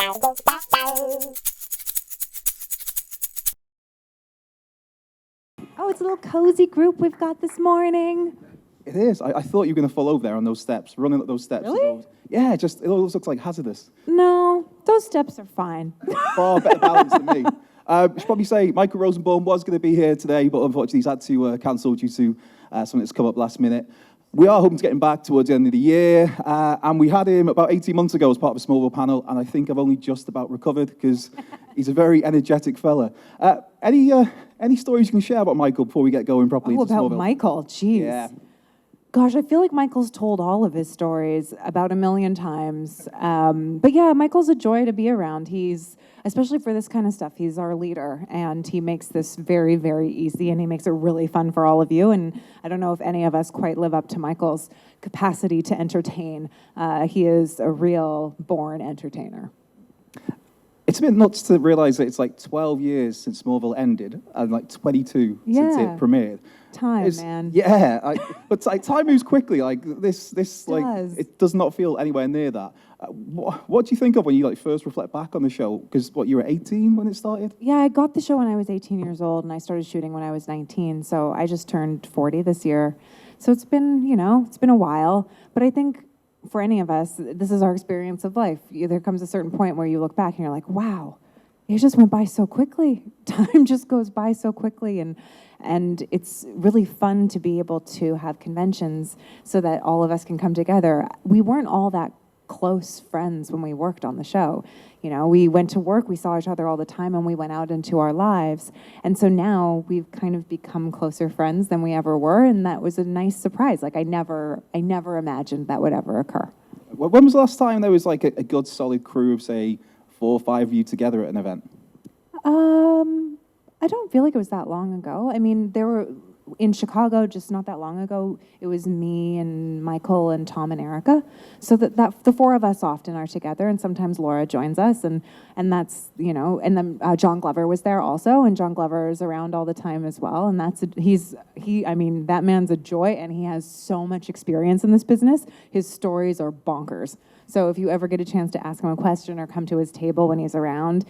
Oh, it's a little cozy group we've got this morning. It is. I thought you were going to fall over there on those steps, running up those steps. Really? Yeah, it always looks like hazardous. No, those steps are fine. Far better balance than me. I should probably say Michael Rosenbaum was going to be here today, but unfortunately he's had to cancel due to something that's come up last minute. We are hoping to get him back towards the end of the year, and we had him about 18 months ago as part of a Smallville panel, and I think I've only just about recovered because he's a very energetic fella. Any stories you can share about Michael before we get going properly into about Smallville? Michael, jeez. Yeah. Gosh, I feel like Michael's told all of his stories about 1,000,000 times. But yeah, Michael's a joy to be around. He's, especially for this kind of stuff, he's our leader, and he makes this very, very easy, and he makes it really fun for all of you. And I don't know if any of us quite live up to Michael's capacity to entertain. He is a real born entertainer. It's a bit nuts to realize that it's like 12 years since Smallville ended and like 22 since it premiered. Man. Yeah, but like, time moves quickly. Like this like does. it does not feel anywhere near that. What do you think of when you like first reflect back on the show? Because you were 18 when it started? Yeah, I got the show when I was 18 years old, and I started shooting when I was 19. So I just turned 40 this year. So it's been, it's been a while. But I think for any of us, this is our experience of life. There comes a certain point where you look back and you're like, wow, it just went by so quickly. Time just goes by so quickly. And it's really fun to be able to have conventions so that all of us can come together. We weren't all that close friends when we worked on the show. We went to work, we saw each other all the time, and we went out into our lives. And so now we've kind of become closer friends than we ever were, and that was a nice surprise. Like I never imagined that would ever occur. When was the last time there was like a good solid crew of say 4 or 5 of you together at an event? I don't feel like it was that long ago. I mean, there were in Chicago just not that long ago. It was me and Michael and Tom and Erica. So that the four of us often are together, and sometimes Laura joins us, and that's and then John Glover was there also, and John Glover is around all the time as well. And that man's a joy, and he has so much experience in this business. His stories are bonkers. So if you ever get a chance to ask him a question or come to his table when he's around,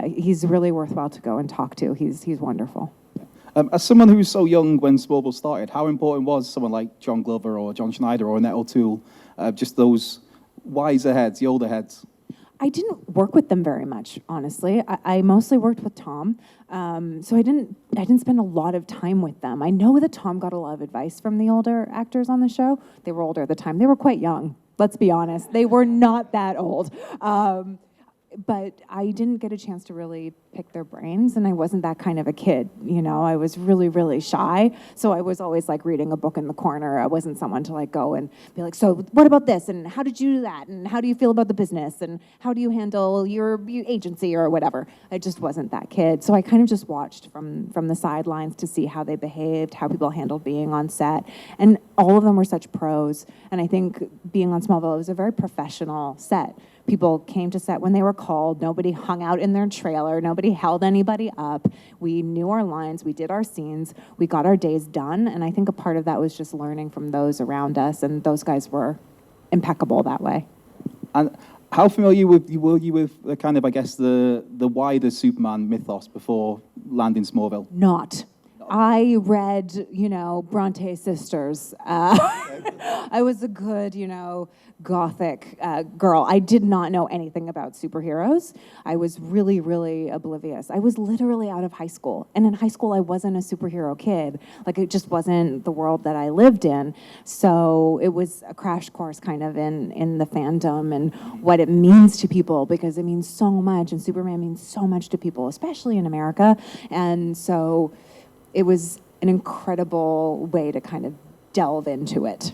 he's really worthwhile to go and talk to. He's wonderful. As someone who was so young when Smallville started, how important was someone like John Glover or John Schneider or Annette O'Toole, just those wiser heads, the older heads? I didn't work with them very much, honestly. I mostly worked with Tom, so I didn't spend a lot of time with them. I know that Tom got a lot of advice from the older actors on the show. They were older at the time. They were quite young, let's be honest. They were not that old. But I didn't get a chance to really pick their brains, and I wasn't that kind of a kid, I was really, really shy, so I was always like reading a book in the corner. I wasn't someone to like go and be like, so what about this, and how did you do that, and how do you feel about the business, and how do you handle your agency or whatever. I just wasn't that kid, so I kind of just watched from the sidelines to see how they behaved, how people handled being on set, and all of them were such pros. And I think being on Smallville, it was a very professional set. People came to set when they were called. Nobody hung out in their trailer. Nobody held anybody up. We knew our lines. We did our scenes. We got our days done. And I think a part of that was just learning from those around us. And those guys were impeccable that way. And how familiar were you with the kind of, I guess, the wider Superman mythos before landing Smallville? Not. I read, Bronte sisters. I was a good, gothic girl. I did not know anything about superheroes. I was really, really oblivious. I was literally out of high school. And in high school, I wasn't a superhero kid. Like, it just wasn't the world that I lived in. So it was a crash course kind of in the fandom and what it means to people, because it means so much, and Superman means so much to people, especially in America. And so it was an incredible way to kind of delve into it.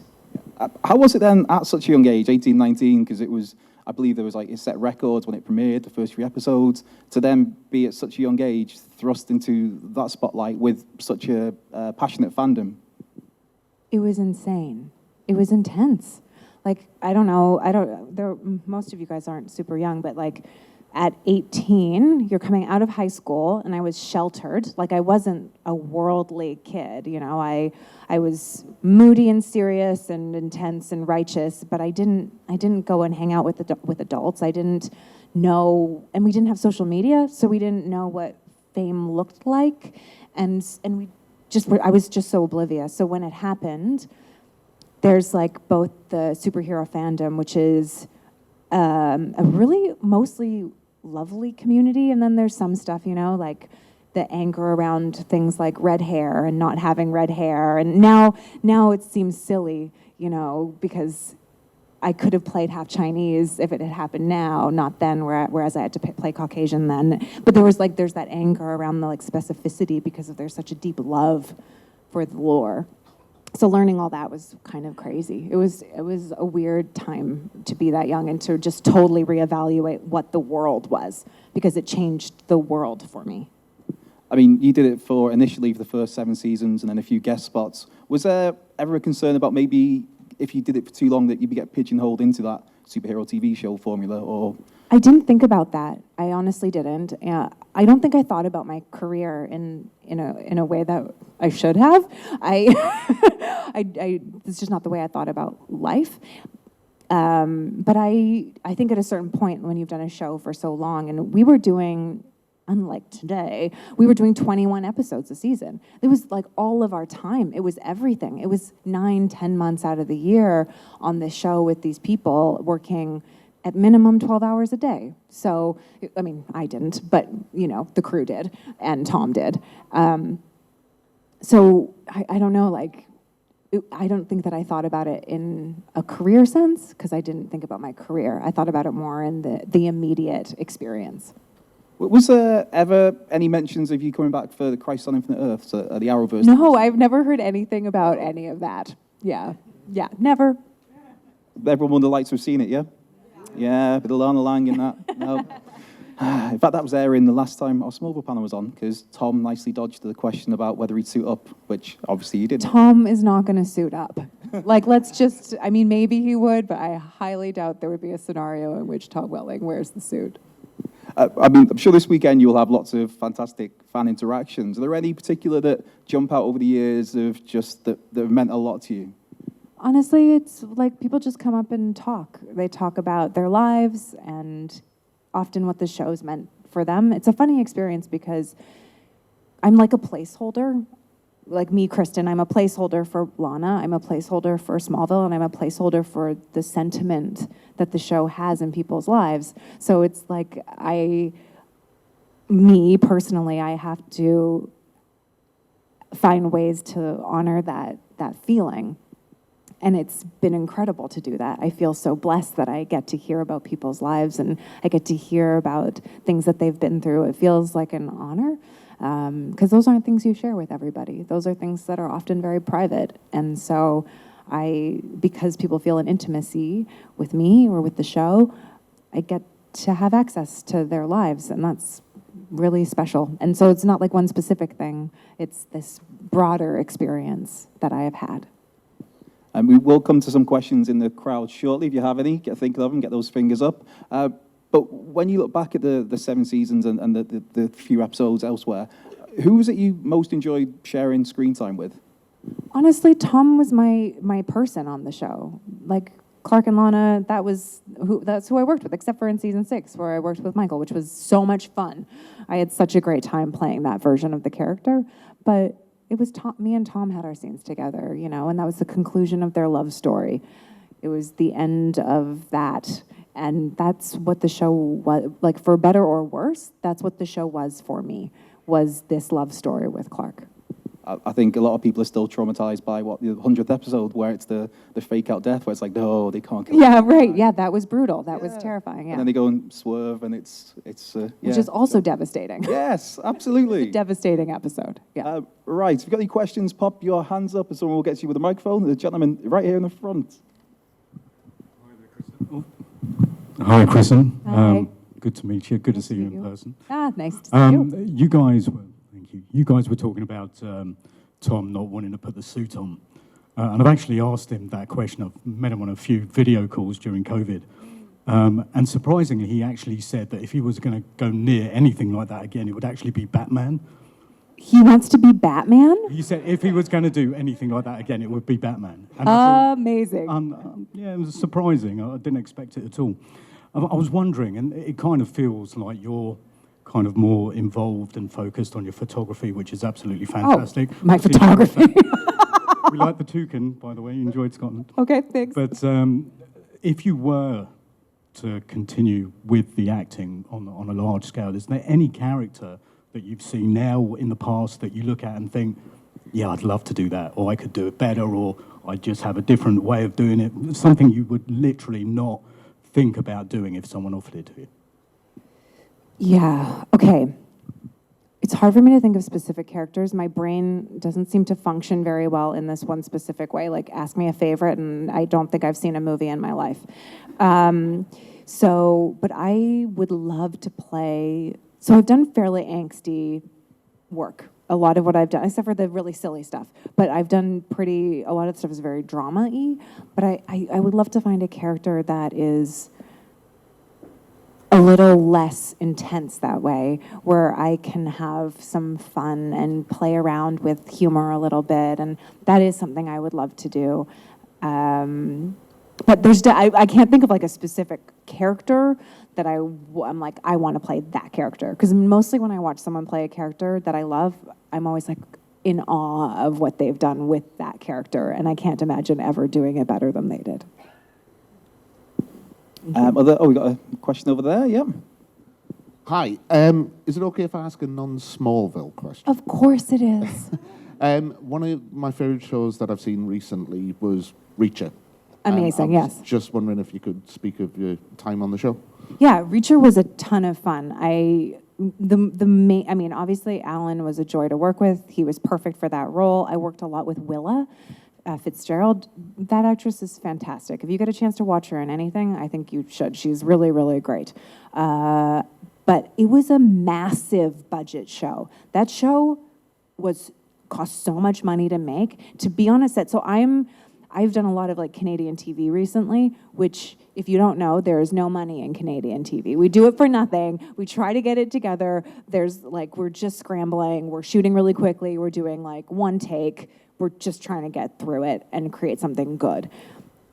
How was it then at such a young age, 18, 19, because it was, I believe there was like it set records when it premiered, the first 3 episodes, to then be at such a young age thrust into that spotlight with such a passionate fandom? It was insane. It was intense. Like, I don't know, most of you guys aren't super young, but like, at 18, you're coming out of high school, and I was sheltered. Like, I wasn't a worldly kid, I was moody and serious and intense and righteous, but I didn't go and hang out with adults. I didn't know, and we didn't have social media, so we didn't know what fame looked like, and I was just so oblivious. So when it happened, there's like both the superhero fandom, which is a really mostly lovely community, and then there's some stuff, like the anger around things like red hair and not having red hair, and now it seems silly, because I could have played half Chinese if it had happened now, not then, whereas I had to play Caucasian then. But there's that anger around the specificity because there's such a deep love for the lore. So learning all that was kind of crazy. It was a weird time to be that young and to just totally reevaluate what the world was, because it changed the world for me. I mean, you did it initially for the first 7 seasons and then a few guest spots. Was there ever a concern about maybe if you did it for too long that you'd get pigeonholed into that superhero TV show formula? Or I didn't think about that. I honestly didn't. I don't think I thought about my career in a way that I should have. It's just not the way I thought about life. But I think at a certain point when you've done a show for so long, and we were doing, unlike today, we were doing 21 episodes a season. It was like all of our time. It was everything. It was 9-10 months out of the year on this show with these people working at minimum 12 hours a day. So, I mean, I didn't, but, the crew did, and Tom did. So I don't know, I don't think that I thought about it in a career sense, because I didn't think about my career. I thought about it more in the immediate experience. was there ever any mentions of you coming back for the Crisis on Infinite Earths, the Arrowverse? No, I've never heard anything about any of that. Yeah, never. Everyone under the lights have seen it, yeah? Yeah, bit of Lana Lang in that. No. In fact, that was airing the last time our Smallville panel was on, because Tom nicely dodged the question about whether he'd suit up, which obviously he didn't. Tom is not going to suit up. Maybe he would, but I highly doubt there would be a scenario in which Tom Welling wears the suit. I'm sure this weekend you'll have lots of fantastic fan interactions. Are there any particular that jump out over the years of just that have meant a lot to you? Honestly, it's like people just come up and talk. They talk about their lives and often what the show's meant for them. It's a funny experience because I'm like a placeholder. Like me, Kristin, I'm a placeholder for Lana, I'm a placeholder for Smallville, and I'm a placeholder for the sentiment that the show has in people's lives. So it's like me personally, I have to find ways to honor that feeling. And it's been incredible to do that. I feel so blessed that I get to hear about people's lives and I get to hear about things that they've been through. It feels like an honor, because those aren't things you share with everybody. Those are things that are often very private. And so because people feel an intimacy with me or with the show, I get to have access to their lives, and that's really special. And so it's not like one specific thing. It's this broader experience that I have had. And we will come to some questions in the crowd shortly. If you have any, get thinking of them, get those fingers up. But when you look back at the 7 seasons and the few episodes elsewhere, who was it you most enjoyed sharing screen time with? Honestly, Tom was my person on the show. Like Clark and Lana, that's who I worked with, except for in season 6, where I worked with Michael, which was so much fun. I had such a great time playing that version of the character. But it was me and Tom had our scenes together, and that was the conclusion of their love story. It was the end of that. And that's what the show was, like, for better or worse, that's what the show was for me, was this love story with Clark. I think a lot of people are still traumatized by the 100th episode, where it's the fake out death, where it's like, no, they can't kill Yeah, right. Yeah, that was brutal. That was terrifying. Yeah. And then they go and swerve, and it's which is also devastating. Yes, absolutely. Devastating episode. Yeah. Right. If you've got any questions, pop your hands up, and someone will get you with a microphone. The gentleman right here in the front. Hi, Kristin. Hi. Good to meet you. Good to see you in person. Nice to see you. You guys were talking about Tom not wanting to put the suit on. And I've actually asked him that question. I've met him on a few video calls during COVID. And surprisingly, he actually said that if he was going to go near anything like that again, it would actually be Batman. He wants to be Batman? He said if he was going to do anything like that again, it would be Batman. And amazing. yeah, it was surprising. I didn't expect it at all. I was wondering, and it kind of feels like you're kind of more involved and focused on your photography, which is absolutely fantastic. My photography. We like the toucan, by the way. You enjoyed Scotland. Okay, thanks. But if you were to continue with the acting on a large scale, is there any character that you've seen now or in the past that you look at and think, yeah, I'd love to do that, or I could do it better, or I just have a different way of doing it? Something you would literally not think about doing if someone offered it to you. Yeah, okay. It's hard for me to think of specific characters. My brain doesn't seem to function very well in this one specific way. Like, ask me a favorite, and I don't think I've seen a movie in my life. But I would love to play. So I've done fairly angsty work. A lot of what I've done, except for the really silly stuff. But I've done a lot of the stuff is very drama-y. But I would love to find a character that is a little less intense that way, where I can have some fun and play around with humor a little bit, and that is something I would love to do. But I can't think of like a specific character that I'm like, I want to play that character. Because mostly when I watch someone play a character that I love, I'm always like in awe of what they've done with that character, and I can't imagine ever doing it better than they did. We got a question over there, yeah. Hi, is it okay if I ask a non-Smallville question? Of course it is. One of my favourite shows that I've seen recently was Reacher. Amazing, I was yes. just wondering if you could speak of your time on the show. Yeah, Reacher was a ton of fun. Obviously Alan was a joy to work with. He was perfect for that role. I worked a lot with Willa Fitzgerald. That actress is fantastic. If you get a chance to watch her in anything, I think you should. She's really, really great. But it was a massive budget show. That show cost so much money to make, to be on a set. So I've done a lot of like Canadian TV recently, which, if you don't know, there is no money in Canadian TV. We do it for nothing. We try to get it together. We're just scrambling. We're shooting really quickly. We're doing like one take. We're just trying to get through it and create something good.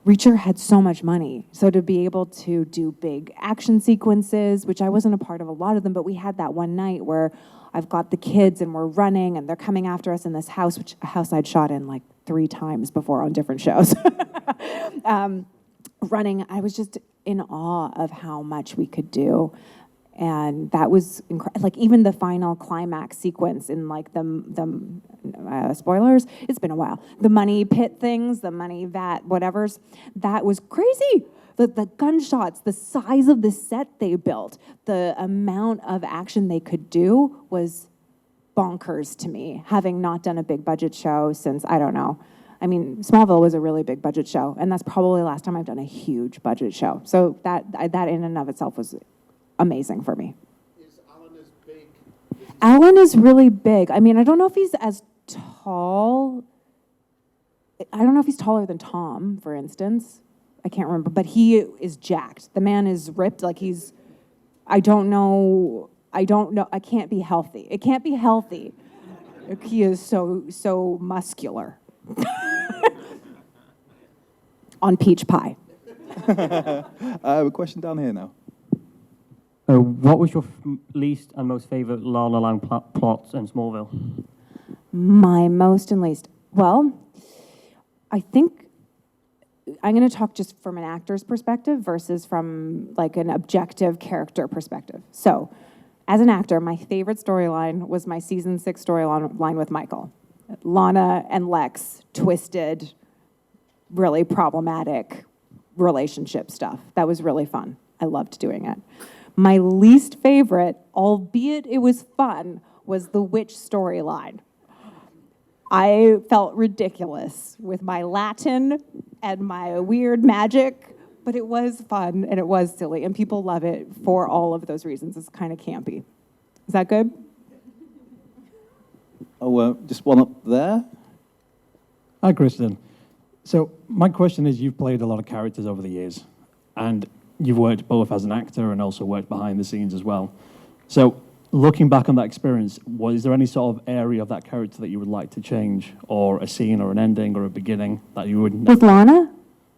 Reacher had so much money. So to be able to do big action sequences, which I wasn't a part of a lot of them, but we had that one night where I've got the kids and we're running and they're coming after us in this house, a house I'd shot in like 3 times before on different shows. Running, I was just in awe of how much we could do. And that was like even the final climax sequence in like the spoilers. It's been a while. The money pit things, the money vat, whatever's. That was crazy. The gunshots, the size of the set they built, the amount of action they could do was bonkers to me. Having not done a big budget show since, I don't know. I mean, Smallville was a really big budget show, and that's probably the last time I've done a huge budget show. So that in and of itself was amazing for me. Is Alan as big? Alan is really big. I mean, I don't know if he's as tall. I don't know if he's taller than Tom, for instance. I can't remember, but he is jacked. The man is ripped. Like I don't know. I can't be healthy. It can't be healthy. He is so muscular. On peach pie. A question down here now. What was your least and most favourite Lana Lang plots in Smallville? My most and least. Well, I think I'm going to talk just from an actor's perspective versus from like an objective character perspective. So, as an actor, my favorite storyline was my season 6 storyline with Michael. Lana and Lex, twisted, really problematic relationship stuff. That was really fun. I loved doing it. My least favorite, albeit it was fun, was the witch storyline. I felt ridiculous with my Latin and my weird magic, but it was fun and it was silly, and people love it for all of those reasons. It's kind of campy. Is that good? Just one up there. Hi, Kristin. So my question is, you've played a lot of characters over the years, and you've worked both as an actor and also worked behind the scenes as well. So looking back on that experience, is there any sort of area of that character that you would like to change, or a scene or an ending or a beginning that you would... With Lana?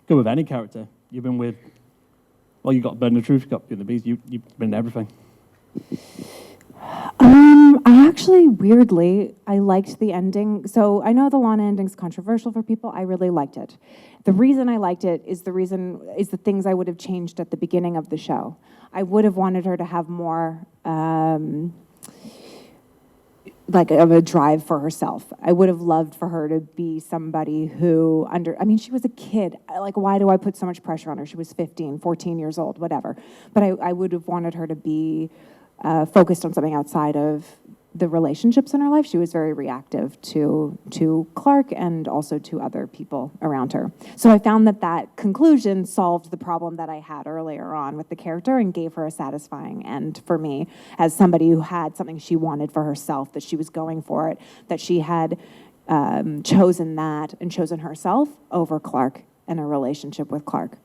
Go with any character. You've been with Well, you got Burden of Truth, you got Beauty and the Beast, you've been in everything. I actually, weirdly, I liked the ending. So I know the Lana ending's controversial for people. I really liked it. The reason I liked it is the things I would have changed at the beginning of the show. I would have wanted her to have more, like of a drive for herself. I would have loved for her to be somebody who she was a kid. Like, why do I put so much pressure on her? She was 15, 14 years old, whatever. But I would have wanted her to be focused on something outside of the relationships in her life. She was very reactive to Clark and also to other people around her. So I found that conclusion solved the problem that I had earlier on with the character and gave her a satisfying end for me as somebody who had something she wanted for herself, that she was going for it, that she had chosen that and chosen herself over Clark and a relationship with Clark,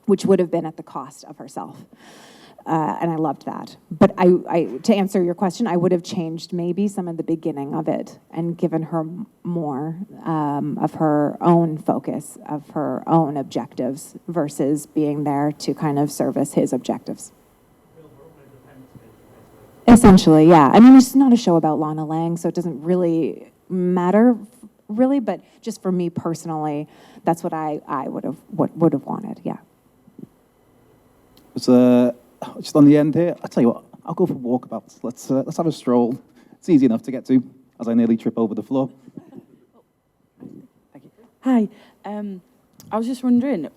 which would have been at the cost of herself. And I loved that. But I, to answer your question, I would have changed maybe some of the beginning of it and given her more of her own focus, of her own objectives, versus being there to kind of service his objectives. Essentially, yeah. I mean, it's not a show about Lana Lang, so it doesn't really matter, really. But just for me personally, that's what I would have wanted. Yeah. Just on the end here, I tell you what, I'll go for walkabouts. Let's have a stroll. It's easy enough to get to, as I nearly trip over the floor. Thank you. Hi, I was just wondering,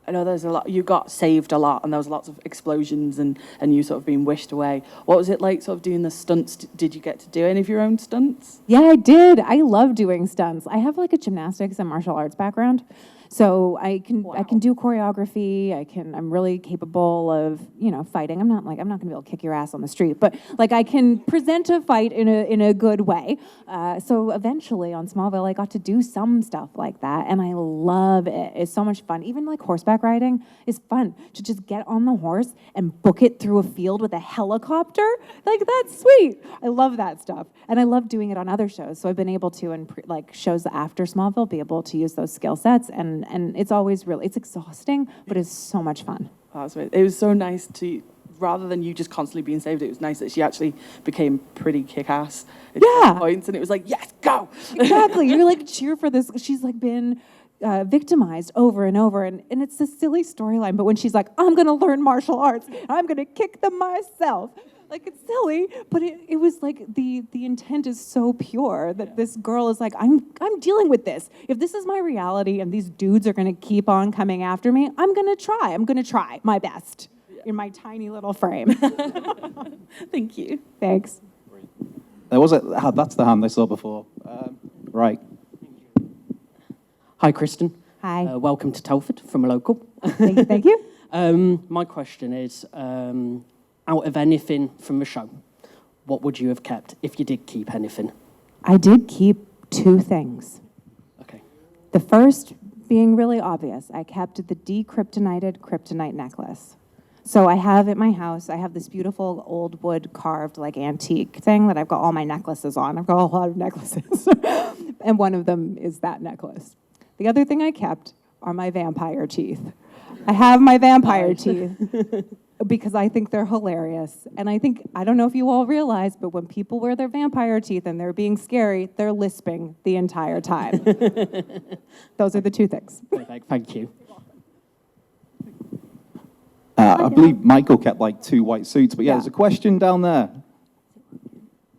I know there's a lot, you got saved a lot, and there was lots of explosions and you sort of being wished away. What was it like sort of doing the stunts? Did you get to do any of your own stunts? Yeah, I did. I love doing stunts. I have like a gymnastics and martial arts background. So I can do choreography. I'm really capable of, fighting. I'm not going to be able to kick your ass on the street, but like I can present a fight in a good way. So eventually on Smallville, I got to do some stuff like that, and I love it. It's so much fun. Even like horseback riding is fun, to just get on the horse and book it through a field with a helicopter. Like, that's sweet. I love that stuff, and I love doing it on other shows. So I've been able to, in shows after Smallville, be able to use those skill sets, and it's always it's exhausting, but it's so much fun. It was so nice to, rather than you just constantly being saved, it was nice that she actually became pretty kick-ass at some points, and it was like, yes, go! Exactly. You're like, cheer for this. She's like been victimized over and over, and it's a silly storyline, but when she's like, I'm going to learn martial arts, I'm going to kick them myself. Like, it's silly, but it was like the intent is so pure that this girl is like, I'm dealing with this. If this is my reality and these dudes are going to keep on coming after me, I'm going to try my best in my tiny little frame. Thank you. Thanks. That's the hand I saw before. Right. Hi, Kristin. Hi. Welcome to Telford from a local. Thank you. My question is, out of anything from the show, what would you have kept if you did keep anything? I did keep 2 things. Okay. The first being really obvious. I kept the decryptonited kryptonite necklace. So I have at my house, I have this beautiful old wood carved like antique thing that I've got all my necklaces on. I've got a lot of necklaces. And one of them is that necklace. The other thing I kept are my vampire teeth. I have my vampire teeth because I think they're hilarious. And I don't know if you all realize, but when people wear their vampire teeth and they're being scary, they're lisping the entire time. Those are the 2 things. Perfect. Thank you. I believe Michael kept like 2 white suits, but yeah, there's a question down there.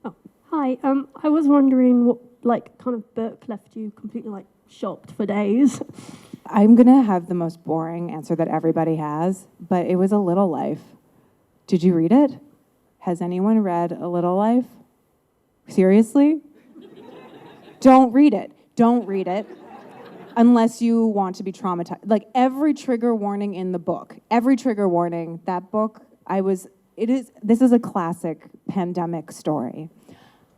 Oh, hi. I was wondering what kind of book left you completely shocked for days. I'm going to have the most boring answer that everybody has, but it was A Little Life. Did you read it? Has anyone read A Little Life? Seriously? Don't read it. Don't read it unless you want to be traumatized. Like, every trigger warning in the book, that book, this is a classic pandemic story.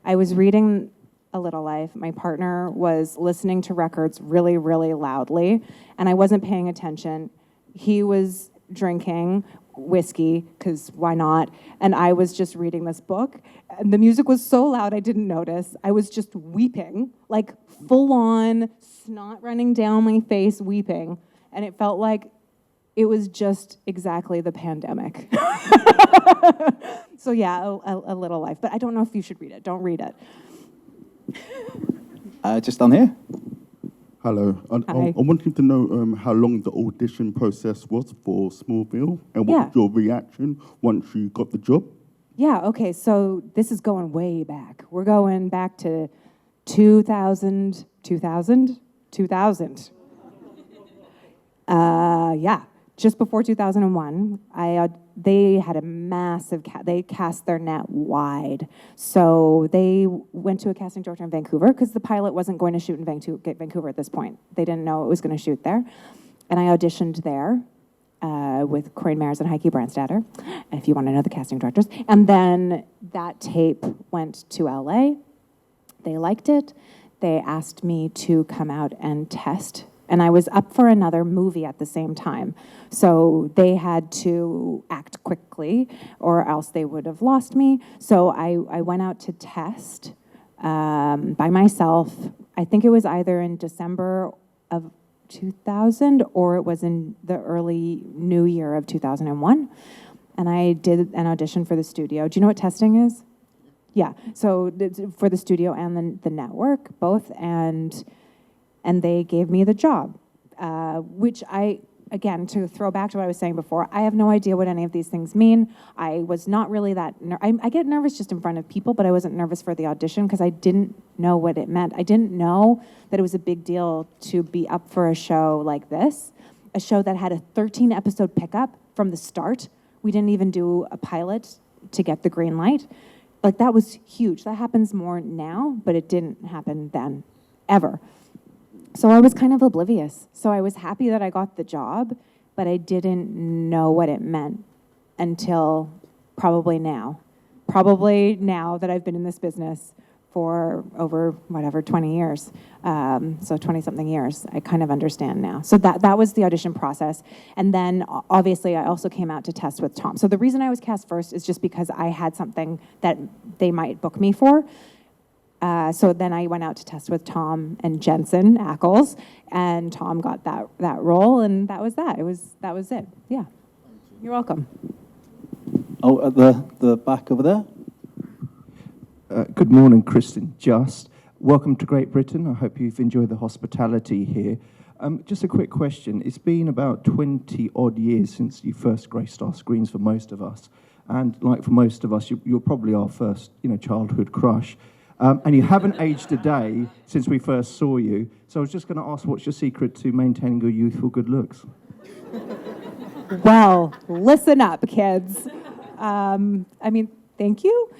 I was reading A Little Life. My partner was listening to records really, really loudly, and I wasn't paying attention. He was drinking whiskey, because why not? And I was just reading this book, and the music was so loud I didn't notice. I was just weeping, like full on, snot running down my face, weeping, and it felt like it was just exactly the pandemic. So yeah, a little life. But I don't know if you should read it. Don't read it. Just down here. Hello. Hi. I wanted to know how long the audition process was for Smallville and what Yeah. was your reaction once you got the job? Yeah, okay, so this is going way back. We're going back to 2000. Yeah, just before 2001, they had a massive, they cast their net wide. So they went to a casting director in Vancouver because the pilot wasn't going to shoot in Vancouver at this point. They didn't know it was going to shoot there. And I auditioned there with Corinne Mares and Heike Brandstatter, if you want to know the casting directors. And then that tape went to LA. They liked it. They asked me to come out and test. And I was up for another movie at the same time. So they had to act quickly or else they would have lost me. So I went out to test by myself. I think it was either in December of 2000 or it was in the early new year of 2001. And I did an audition for the studio. Do you know what testing is? Yeah, so for the studio and the network, both, and they gave me the job, which again, to throw back to what I was saying before, I have no idea what any of these things mean. I was not really that, I get nervous just in front of people, but I wasn't nervous for the audition because I didn't know what it meant. I didn't know that it was a big deal to be up for a show like this, a show that had a 13-episode pickup from the start. We didn't even do a pilot to get the green light. Like, that was huge. That happens more now, but it didn't happen then, ever. So I was kind of oblivious. So I was happy that I got the job, but I didn't know what it meant until probably now. Probably now that I've been in this business for over, 20 years. So 20-something years, I kind of understand now. So that was the audition process. And then, obviously, I also came out to test with Tom. So the reason I was cast first is just because I had something that they might book me for. So then I went out to test with Tom and Jensen Ackles, and Tom got that role, and that was that. That was it. Yeah. You're welcome. Oh, at the back over there. Good morning, Kristin. Just welcome to Great Britain. I hope you've enjoyed the hospitality here. Just a quick question. It's been about 20 odd years since you first graced our screens for most of us, and like for most of us, you're probably our first, childhood crush. And you haven't aged a day since we first saw you. So I was just going to ask, what's your secret to maintaining your youthful good looks? Well, listen up, kids. Thank you.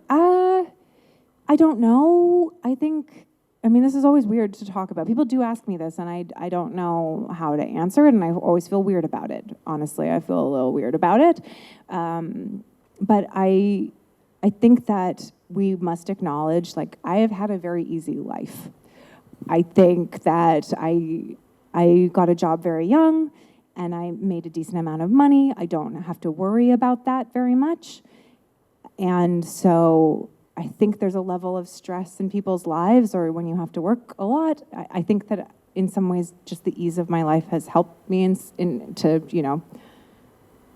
I don't know. This is always weird to talk about. People do ask me this, and I don't know how to answer it, and I always feel weird about it. Honestly, I feel a little weird about it. But I think that we must acknowledge, I have had a very easy life. I think that I got a job very young, and I made a decent amount of money. I don't have to worry about that very much. And so I think there's a level of stress in people's lives, or when you have to work a lot. I think that in some ways, just the ease of my life has helped me to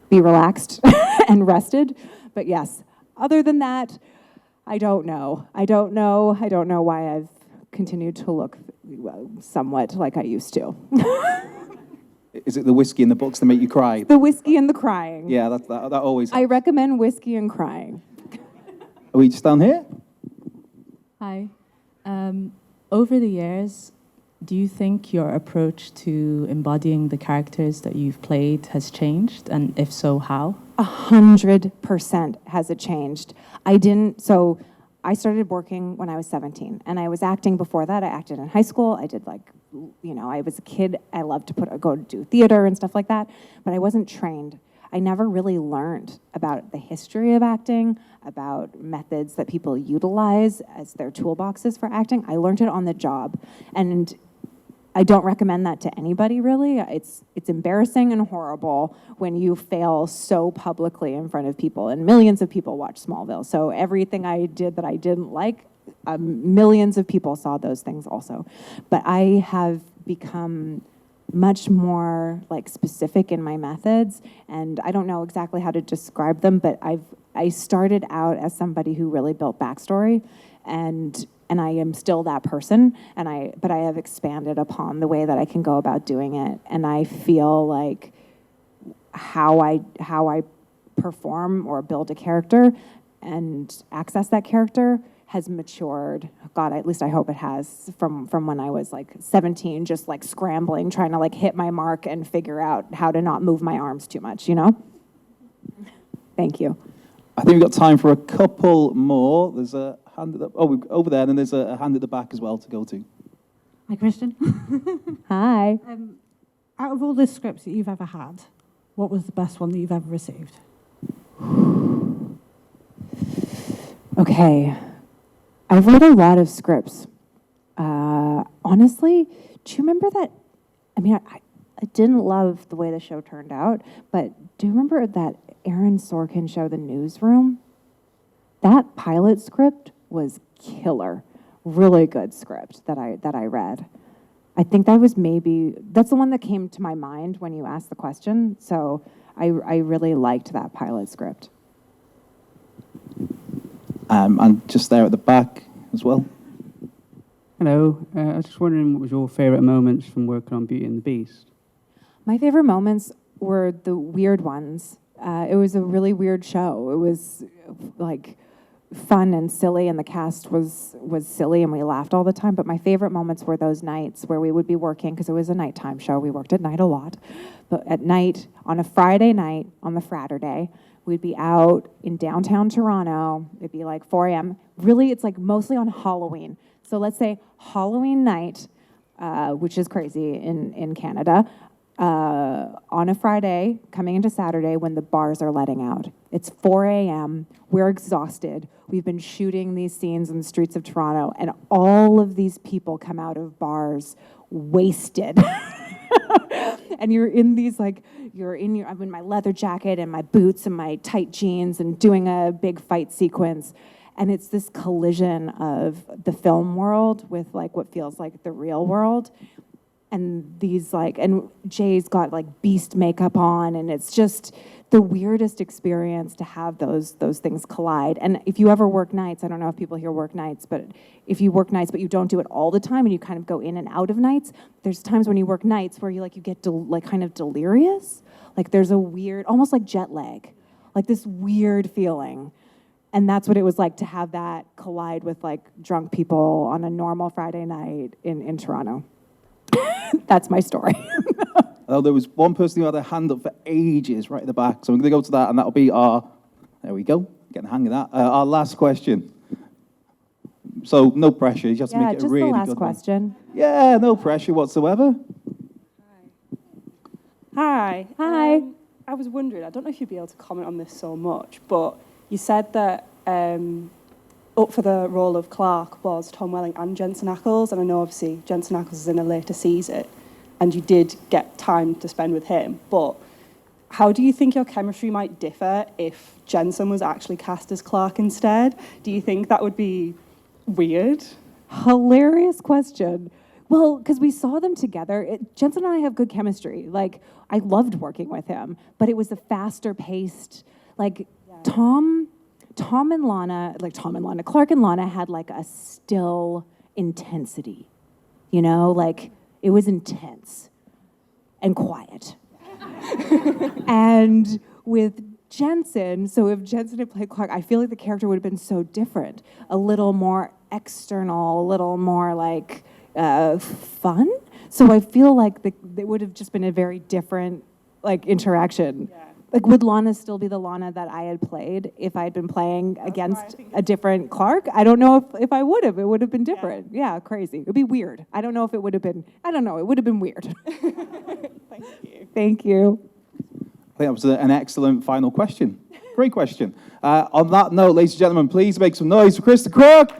be relaxed and rested. But yes, other than that, I don't know. I don't know why I've continued to look somewhat like I used to. Is it the whiskey and the books that make you cry? The whiskey and the crying. Yeah, that always helps. I recommend whiskey and crying. Are we just down here? Hi. Over the years, do you think your approach to embodying the characters that you've played has changed? And if so, how? 100% has it changed. So I started working when I was 17, and I was acting before that. I acted in high school. I did I was a kid. I loved to go to do theater and stuff like that, but I wasn't trained. I never really learned about the history of acting, about methods that people utilize as their toolboxes for acting. I learned it on the job, and I don't recommend that to anybody, really. It's embarrassing and horrible when you fail so publicly in front of people, and millions of people watch Smallville. So everything I did that I didn't like, millions of people saw those things also. But I have become much more like specific in my methods, and I don't know exactly how to describe them, but I started out as somebody who really built backstory, and I am still that person, but I have expanded upon the way that I can go about doing it, and I feel like how I perform or build a character and access that character has matured. God, at least I hope it has, from when I was like 17, just like scrambling, trying to like hit my mark and figure out how to not move my arms too much, you know? Thank you. I think we've got time for a couple more. There's a hand at the, over there, and then there's a hand at the back as well to go to. Hi, Kristin. Hi. Out of all the scripts that you've ever had, what was the best one that you've ever received? Okay. I've read a lot of scripts. Honestly, do you remember that? I mean, I didn't love the way the show turned out, but do you remember that Aaron Sorkin show, The Newsroom? That pilot script was killer. Really good script that I read. I think that's the one that came to my mind when you asked the question. So I really liked that pilot script. And just there at the back as well. Hello. I was just wondering what was your favourite moments from working on Beauty and the Beast? My favorite moments were the weird ones. It was a really weird show. It was like fun and silly, and the cast was silly, and we laughed all the time. But my favorite moments were those nights where we would be working, because it was a nighttime show. We worked at night a lot. But at night, on a Friday night, on the Fratterday, we'd be out in downtown Toronto. It'd be like 4 a.m. Really, it's like mostly on Halloween. So let's say Halloween night, which is crazy in Canada, on a Friday, coming into Saturday, when the bars are letting out. It's 4 a.m. We're exhausted. We've been shooting these scenes in the streets of Toronto, and all of these people come out of bars wasted. And you're in these, like, I'm in my leather jacket and my boots and my tight jeans and doing a big fight sequence. And it's this collision of the film world with like what feels like the real world. And these and Jay's got like beast makeup on, and it's just the weirdest experience to have those things collide. And if you ever work nights, I don't know if people here work nights, but if you work nights but you don't do it all the time and you kind of go in and out of nights, there's times when you work nights where you get kind of delirious. Like there's a weird, almost like jet lag, like this weird feeling. And that's what it was like to have that collide with like drunk people on a normal Friday night in Toronto. That's my story. Oh, there was one person who had their hand up for ages right at the back, so I'm going to go to that, and that'll be there we go, getting the hang of that, our last question. So no pressure, you just have to make it a really good one. Yeah, just the last question. Yeah, no pressure whatsoever. Hi. Hi. I was wondering, I don't know if you'd be able to comment on this so much, but you said that up for the role of Clark was Tom Welling and Jensen Ackles, and I know obviously Jensen Ackles is in a later season, and you did get time to spend with him, but how do you think your chemistry might differ if Jensen was actually cast as Clark instead? Do you think that would be weird? Hilarious question. Well, because we saw them together. Jensen and I have good chemistry. Like, I loved working with him, but it was a faster paced, Clark and Lana had like a still intensity, you know, like it was intense and quiet. And with Jensen, so if Jensen had played Clark, I feel like the character would have been so different, a little more external, a little more like fun. So I feel like it would have just been a very different interaction. Yeah. Like, would Lana still be the Lana that I had played if I had been playing against a different Clark? I don't know if I would have. It would have been different. Yeah, crazy. It would be weird. I don't know if it would have been, I don't know. It would have been weird. Thank you. Thank you. I think that was an excellent final question. Great question. On that note, ladies and gentlemen, please make some noise for Kristin Kreuk.